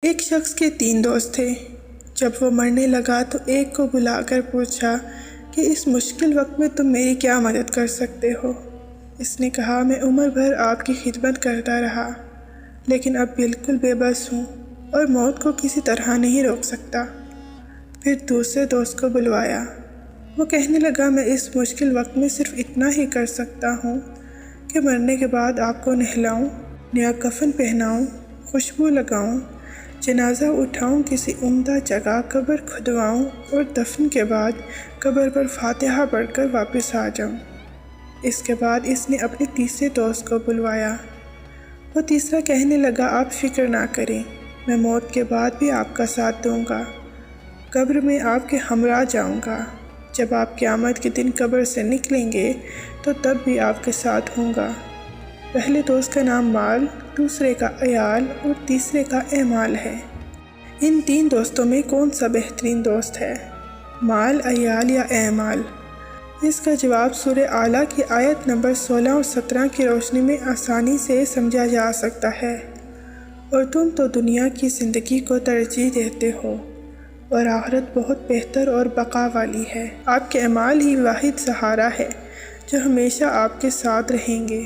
ایک شخص کے 3 دوست تھے۔ جب وہ مرنے لگا تو ایک کو بلا کر پوچھا کہ اس مشکل وقت میں تم میری کیا مدد کر سکتے ہو؟ اس نے کہا، میں عمر بھر آپ کی خدمت کرتا رہا، لیکن اب بالکل بے بس ہوں اور موت کو کسی طرح نہیں روک سکتا۔ پھر دوسرے دوست کو بلوایا۔ وہ کہنے لگا، میں اس مشکل وقت میں صرف اتنا ہی کر سکتا ہوں کہ مرنے کے بعد آپ کو نہلاؤں، نیا کفن پہناؤں، خوشبو لگاؤں، جنازہ اٹھاؤں، کسی عمدہ جگہ قبر کھدواؤں اور دفن کے بعد قبر پر فاتحہ پڑھ کر واپس آ جاؤں۔ اس کے بعد اس نے اپنے تیسرے دوست کو بلوایا۔ وہ تیسرا کہنے لگا، آپ فکر نہ کریں، میں موت کے بعد بھی آپ کا ساتھ دوں گا، قبر میں آپ کے ہمراہ جاؤں گا، جب آپ قیامت کے دن قبر سے نکلیں گے تو تب بھی آپ کے ساتھ ہوں گا۔ پہلے دوست کا نام مال، دوسرے کا عیال اور تیسرے کا اعمال ہے۔ ان 3 دوستوں میں کون سا بہترین دوست ہے، مال، عیال یا اعمال؟ اس کا جواب سورہ اعلیٰ کی آیت نمبر 16 اور 17 کی روشنی میں آسانی سے سمجھا جا سکتا ہے۔ اور تم تو دنیا کی زندگی کو ترجیح دیتے ہو اور آخرت بہت بہتر اور بقا والی ہے۔ آپ کے اعمال ہی واحد سہارا ہے جو ہمیشہ آپ کے ساتھ رہیں گے۔